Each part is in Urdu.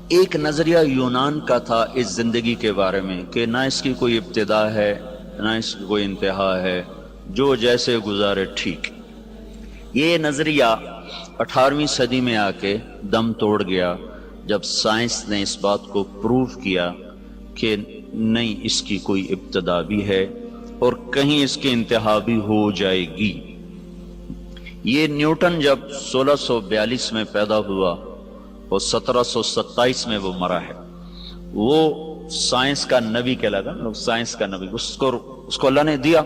ایک نظریہ یونان کا تھا اس زندگی کے بارے میں کہ نہ اس کی کوئی ابتدا ہے نہ اس کی کوئی انتہا ہے، جو جیسے گزارے ٹھیک۔ یہ نظریہ 18ویں صدی میں آ کے دم توڑ گیا جب سائنس نے اس بات کو پروف کیا کہ نہیں، اس کی کوئی ابتدا بھی ہے اور کہیں اس کی انتہا بھی ہو جائے گی۔ یہ نیوٹن جب 1642 میں پیدا ہوا اور 1727 میں وہ مرا ہے، وہ سائنس کا نبی کہلاتا ہے، سائنس کا نبی، اس کو اللہ نے دیا۔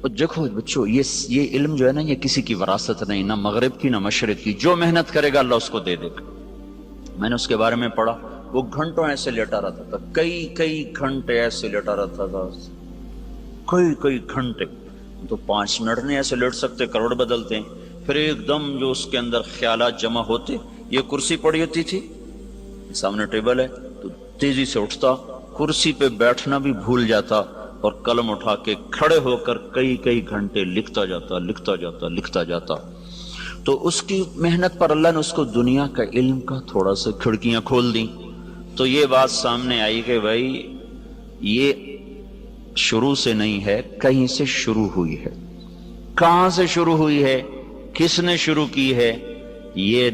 اور دیکھو بچوں، یہ علم جو ہے نا، یہ کسی کی وراثت نہیں، نہ مغرب کی نہ مشرق کی، جو محنت کرے گا اللہ اس کو دے دے گا۔ میں نے اس کے بارے میں پڑھا، وہ گھنٹوں ایسے لیٹا رہتا تھا، کئی گھنٹے ایسے لیٹا رہتا تھا، کئی گھنٹے، تو 5 منٹ نہیں ایسے لیٹ سکتے، کروڑ بدلتے ہیں۔ پھر ایک دم جو اس کے اندر خیالات جمع ہوتے، یہ کرسی پڑی ہوتی تھی، سامنے ٹیبل ہے، تو تیزی سے اٹھتا، کرسی پہ بیٹھنا بھی بھول جاتا اور قلم اٹھا کے کھڑے ہو کر کئی گھنٹے لکھتا جاتا۔ تو اس کی محنت پر اللہ نے اس کو دنیا کا علم کا تھوڑا سا کھڑکیاں کھول دیں، تو یہ بات سامنے آئی کہ بھائی یہ شروع سے نہیں ہے، کہیں سے شروع ہوئی ہے۔ کہاں سے شروع ہوئی ہے، کس نے شروع کی ہے، یہ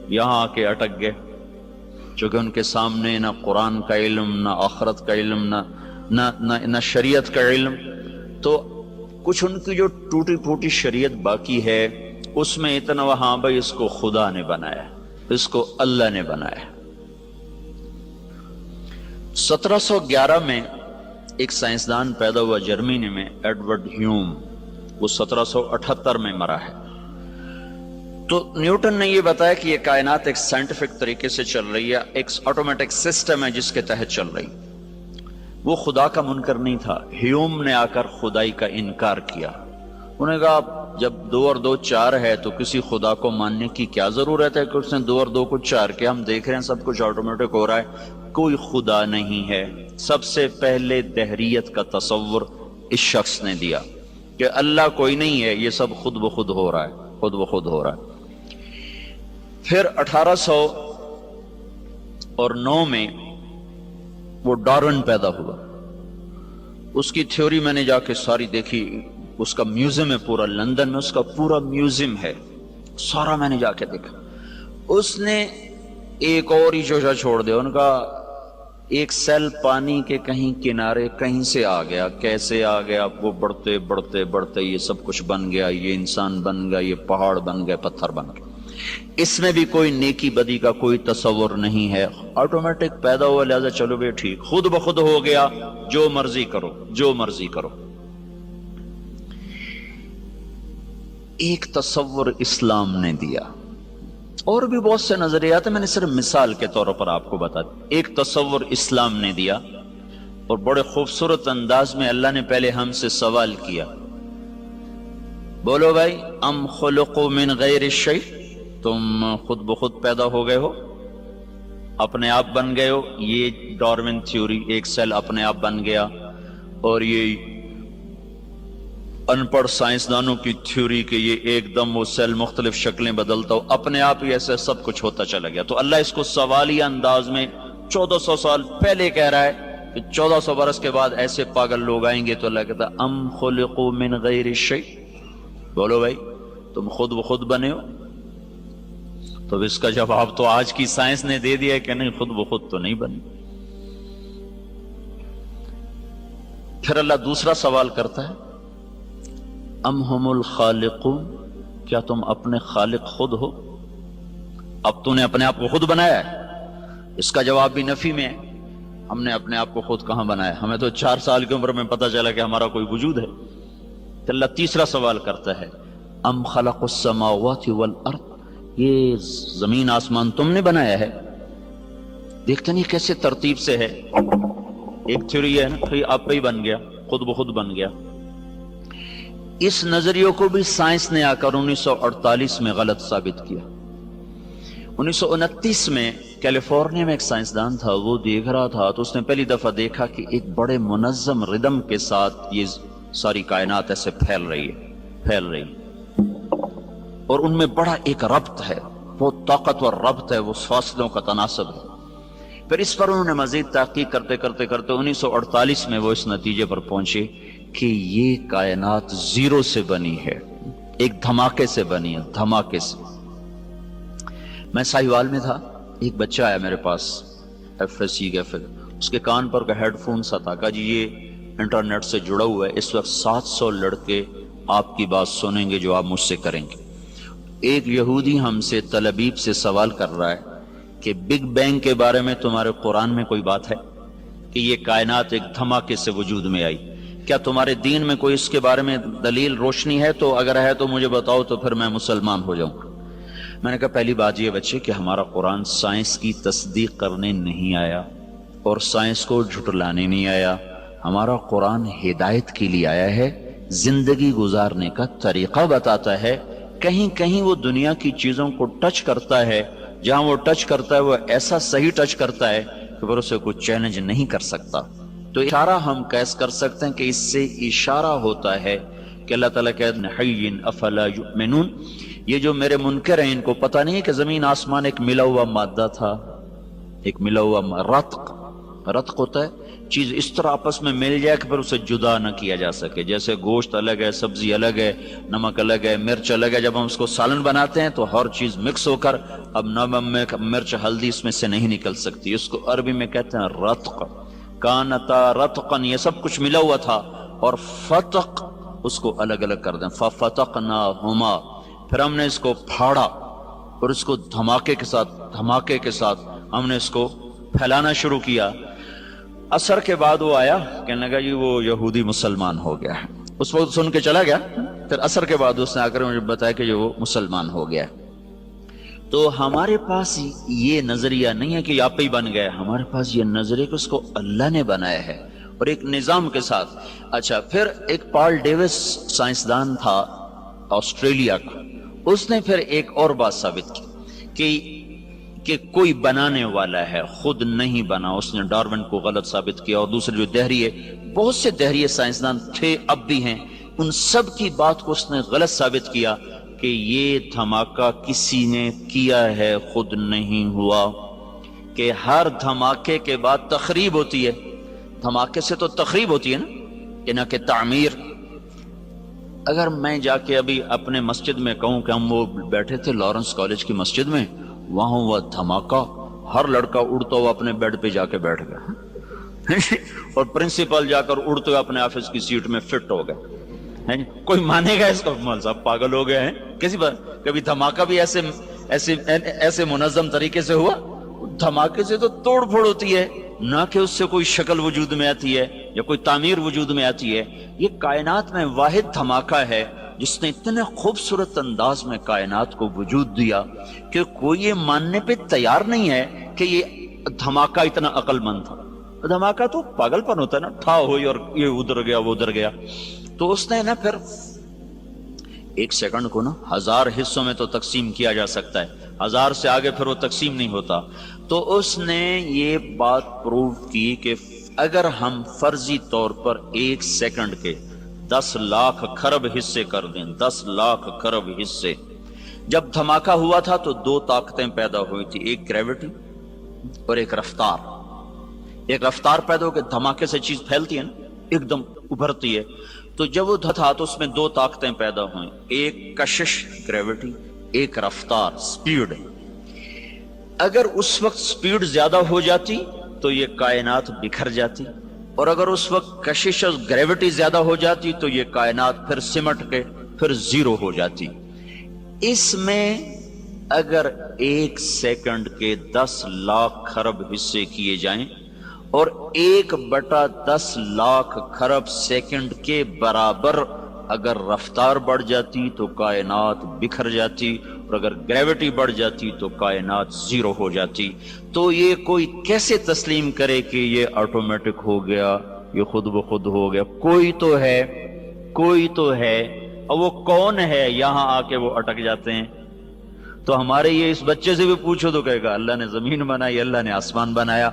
یہاں آ کے اٹک گئے، چونکہ ان کے سامنے نہ قرآن کا علم، نہ آخرت کا علم، نہ شریعت کا علم۔ تو کچھ ان کی جو ٹوٹی پھوٹی شریعت باقی ہے، اس میں اتنا وہاں بھائی اس کو خدا نے بنایا، اس کو اللہ نے بنایا۔ 1711 میں ایک سائنسدان پیدا ہوا جرمنی میں، ایڈورڈ ہیوم، وہ 1778 میں مرا ہے۔ تو نیوٹن نے یہ بتایا کہ یہ کائنات ایک سائنٹیفک طریقے سے چل رہی ہے، ایک آٹومیٹک سسٹم ہے جس کے تحت چل رہی۔ وہ خدا کا منکر نہیں تھا۔ ہیوم نے آ کر خدائی کا انکار کیا۔ انہوں نے کہا جب 2 اور 2 4 ہے تو کسی خدا کو ماننے کی کیا ضرورت ہے کہ اس نے 2 اور 2 کو 4 کیا؟ ہم دیکھ رہے ہیں سب کچھ آٹومیٹک ہو رہا ہے، کوئی خدا نہیں ہے۔ سب سے پہلے دہریت کا تصور اس شخص نے دیا کہ اللہ کوئی نہیں ہے، یہ سب خود بخود ہو رہا ہے، خود بخود ہو رہا ہے۔ پھر 1809 میں وہ ڈارون پیدا ہوا۔ اس کی تھیوری میں نے جا کے ساری دیکھی، اس کا میوزیم ہے پورا لندن میں، اس کا پورا میوزیم ہے، سارا میں نے جا کے دیکھا۔ اس نے ایک اور ہی شوشہ چھوڑ دیا، ان کا ایک سیل پانی کے کہیں کنارے کہیں سے آ گیا، کیسے آ گیا، وہ بڑھتے بڑھتے بڑھتے یہ سب کچھ بن گیا، یہ انسان بن گیا، یہ پہاڑ بن گئے، پتھر بن گئے۔ اس میں بھی کوئی نیکی بدی کا کوئی تصور نہیں ہے، آٹومیٹک پیدا ہوا، لہذا چلو بھی ٹھیک، خود بخود ہو گیا، جو مرضی کرو، جو مرضی کرو۔ ایک تصور اسلام نے دیا، اور بھی بہت سے نظریات ہیں، میں نے صرف مثال کے طور پر آپ کو بتا دیا۔ ایک تصور اسلام نے دیا، اور بڑے خوبصورت انداز میں اللہ نے پہلے ہم سے سوال کیا، بولو بھائی، ام خلقوا من غیر الشیء، تم خود بخود پیدا ہو گئے ہو، اپنے آپ بن گئے ہو؟ یہ ڈارون تھیوری، ایک سیل اپنے آپ بن گیا، اور یہ ان پڑھ سائنسدانوں کی تھیوری کہ یہ ایک دم وہ سیل مختلف شکلیں بدلتا ہو، اپنے آپ ہی ایسے سب کچھ ہوتا چلا گیا۔ تو اللہ اس کو سوالیہ انداز میں 1400 سال پہلے کہہ رہا ہے کہ 1400 برس کے بعد ایسے پاگل لوگ آئیں گے، تو اللہ کہتا ہے ام خلقوا من غیر الشیء، بولو بھائی تم خود بخود بنے ہو؟ تو اس کا جواب تو آج کی سائنس نے دے دیا کہ نہیں، خود بخود تو نہیں بنے۔ پھر اللہ دوسرا سوال کرتا ہے، ام ہم الخالقون، کیا تم اپنے خالق خود ہو؟ اب تو نے اپنے آپ کو خود بنایا ہے۔ اس کا جواب بھی نفی میں ہے، ہم نے اپنے آپ کو خود کہاں بنایا؟ ہمیں تو 4 سال کی عمر میں پتہ چلا کہ ہمارا کوئی وجود ہے۔ تو اللہ تیسرا سوال کرتا ہے، ام خلق السماوات والارض، یہ زمین آسمان تم نے بنایا ہے؟ دیکھتے نہیں کیسے ترتیب سے ہے۔ ایک تھیوری ہے نا، آپ ہی بن گیا، خود بخود بن گیا۔ اس نظریے کو بھی سائنس نے آ کر 1948 میں غلط ثابت کیا۔ 1929 میں کیلیفورنیا میں ایک سائنسدان تھا، وہ دیکھ رہا تھا، تو اس نے پہلی دفعہ دیکھا کہ ایک بڑے منظم ردم کے ساتھ یہ ساری کائنات ایسے پھیل رہی ہے، اور ان میں بڑا ایک ربط ہے، بہت طاقتور ربط ہے، وہ فاصلوں کا تناسب ہے۔ پھر اس پر انہوں نے مزید تحقیق کرتے کرتے کرتے 1948 میں وہ اس نتیجے پر پہنچے کہ یہ کائنات زیرو سے بنی ہے، ایک دھماکے سے بنی ہے، دھماکے سے۔ میں ساہیوال میں تھا، ایک بچہ آیا میرے پاس FSC کا، پھر اس کے کان پر کا ہیڈ فون سا تھا، کہا جی یہ انٹرنیٹ سے جڑا ہوا ہے، اس وقت 700 لڑکے آپ کی بات سنیں گے جو آپ مجھ سے کریں گے۔ ایک یہودی ہم سے تل ابیب سے سوال کر رہا ہے کہ بگ بینگ کے بارے میں تمہارے قرآن میں کوئی بات ہے کہ یہ کائنات ایک دھماکے سے وجود میں آئی؟ کیا تمہارے دین میں کوئی اس کے بارے میں دلیل روشنی ہے؟ تو اگر ہے تو مجھے بتاؤ، تو پھر میں مسلمان ہو جاؤں۔ میں نے کہا پہلی بات یہ بچے کہ ہمارا قرآن سائنس کی تصدیق کرنے نہیں آیا اور سائنس کو جھٹلانے نہیں آیا، ہمارا قرآن ہدایت کے لیے آیا ہے، زندگی گزارنے کا طریقہ بتاتا ہے۔ کہیں کہیں وہ دنیا کی چیزوں کو ٹچ کرتا ہے، جہاں وہ ٹچ کرتا ہے وہ ایسا صحیح ٹچ کرتا ہے کہ پھر اسے کوئی چیلنج نہیں کر سکتا۔ تو اشارہ ہم قیاس کر سکتے ہیں کہ اس سے اشارہ ہوتا ہے کہ اللہ تعالیٰ کہتے ہیں حی افلا یؤمنون، یہ جو میرے منکر ہیں ان کو پتہ نہیں ہے کہ زمین آسمان ایک ملا ہوا مادہ تھا، ایک ملا ہوا رتق ہوتا ہے چیز اس طرح آپس میں مل جائے کہ پھر اسے جدا نہ کیا جا سکے، جیسے گوشت الگ ہے، سبزی الگ ہے، نمک الگ ہے، مرچ الگ ہے، جب ہم اس کو سالن بناتے ہیں تو ہر چیز مکس ہو کر اب نمک مرچ ہلدی اس میں سے نہیں نکل سکتی، اس کو عربی میں کہتے ہیں رتق، کانتا رتقن، یہ سب کچھ ملا ہوا تھا، اور فتق اس کو الگ الگ کر دیں، ففتقناہما، پھر ہم نے اس کو پھاڑا اور اس کو دھماکے کے ساتھ ہم نے اس کو پھیلانا شروع کیا۔ اثر کے بعد وہ آیا، کہنے لگا جی وہ یہودی مسلمان ہو گیا ہے، اس وقت سن کے چلا گیا، پھر اثر کے بعد اس نے آ کر مجھے بتایا کہ وہ مسلمان ہو گیا۔ تو ہمارے پاس یہ نظریہ نہیں ہے کہ آپ ہی بن گئے، ہمارے پاس یہ نظریہ کہ اس کو اللہ نے بنایا ہے اور ایک نظام کے ساتھ۔ اچھا، پھر ایک پال ڈیوس سائنسدان تھا آسٹریلیا کا، اس نے پھر ایک اور بات ثابت کی کہ کوئی بنانے والا ہے، خود نہیں بنا، اس نے ڈارون کو غلط ثابت کیا، اور دوسرے جو دہریے، بہت سے دہریے سائنسدان تھے اب بھی ہیں، ان سب کی بات کو اس نے غلط ثابت کیا کہ یہ دھماکہ کسی نے کیا ہے، خود نہیں ہوا، کہ ہر دھماکے کے بعد تخریب ہوتی ہے، دھماکے سے تو تخریب ہوتی ہے نا، کہ نہ کہ تعمیر۔ اگر میں جا کے ابھی اپنے مسجد میں کہوں کہ ہم وہ بیٹھے تھے لارنس کالج کی مسجد میں، وہاں ہوا دھماکہ، ہر لڑکا اڑتا ہوا اپنے بیڈ پہ جا کے بیٹھ گیا اور پرنسپل جا کر اڑتے ہوئے اپنے آفس کی سیٹ میں فٹ ہو گئے۔ کوئی مانے گا اس کو؟ مول صاحب پاگل ہو گئے ہیں، کسی بار کبھی دھماکہ بھی ایسے منظم طریقے سے ہوا؟ دھماکے سے تو توڑ پھوڑ ہوتی ہے، نہ کہ اس سے کوئی شکل وجود میں آتی ہے یا کوئی تعمیر وجود میں آتی ہے۔ یہ کائنات میں واحد دھماکہ ہے جس نے اتنے خوبصورت انداز میں کائنات کو وجود دیا کہ کوئی یہ ماننے پہ تیار نہیں ہے کہ یہ دھماکہ اتنا عقل مند تھا۔ دھماکہ تو پاگل پن ہوتا ہے نا، ٹھا ہوئی اور یہ ادھر گیا وہ ادھر گیا۔ تو اس نے نا پھر ایک سیکنڈ کو نا 1000 حصوں میں تو تقسیم کیا جا سکتا ہے، 1000 سے آگے پھر وہ تقسیم نہیں ہوتا۔ تو اس نے یہ بات پروو کی کہ اگر ہم فرضی طور پر 1 سیکنڈ کے 10 لاکھ کھرب حصے کر دیں، 10 لاکھ کھرب حصے، جب دھماکہ ہوا تھا تو 2 طاقتیں پیدا ہوئی تھی، ایک گریوٹی اور ایک رفتار۔ ایک رفتار پیدا ہو کے دھماکے سے چیز پھیلتی ہے نا، ایک دم ابھرتی ہے، تو جب وہ تھا تو اس میں 2 طاقتیں پیدا ہوئیں، ایک کشش گریوٹی، ایک رفتار سپیڈ۔ اگر اس وقت سپیڈ زیادہ ہو جاتی تو یہ کائنات بکھر جاتی، اور اگر اس وقت کشش اور گریوٹی زیادہ ہو جاتی تو یہ کائنات پھر سمٹ کے پھر زیرو ہو جاتی۔ اس میں اگر 1 سیکنڈ کے 10 لاکھ کھرب حصے کیے جائیں اور 1/10 لاکھ کھرب سیکنڈ کے برابر اگر رفتار بڑھ جاتی تو کائنات بکھر جاتی، اور اگر گریوٹی بڑھ جاتی تو کائنات زیرو ہو جاتی۔ تو یہ کوئی کیسے تسلیم کرے کہ یہ آٹومیٹک ہو گیا، یہ خود بخود ہو گیا؟ کوئی تو ہے، اور وہ کون ہے؟ یہاں آ کے وہ اٹک جاتے ہیں۔ تو ہمارے یہ اس بچے سے بھی پوچھو تو کہے گا اللہ نے زمین بنائی، اللہ نے آسمان بنایا۔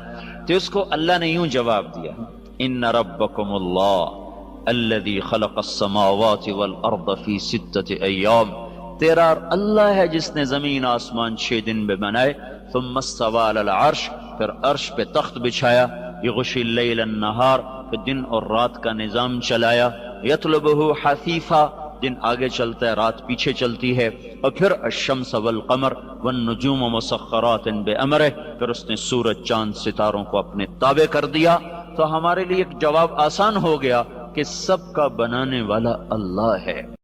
تو اس کو اللہ نے یوں جواب دیا، ان ربکم اللہ الذی خلق السماوات والارض فی 6 ایام، تیرا اللہ ہے جس نے زمین آسمان 6 دن میں بنائے، ثم استوى علی العرش، پھر عرش پہ تخت بچھایا، یغشی اللیل النہار، پھر دن اور رات کا نظام چلایا، یطلبہ حثیثا، دن آگے چلتا ہے رات پیچھے چلتی ہے، اور پھر الشمس والقمر والنجوم مسخرات بامرہ، پھر اس نے سورج چاند ستاروں کو اپنے تابع کر دیا۔ تو ہمارے لیے ایک جواب آسان ہو گیا کہ سب کا بنانے والا اللہ ہے۔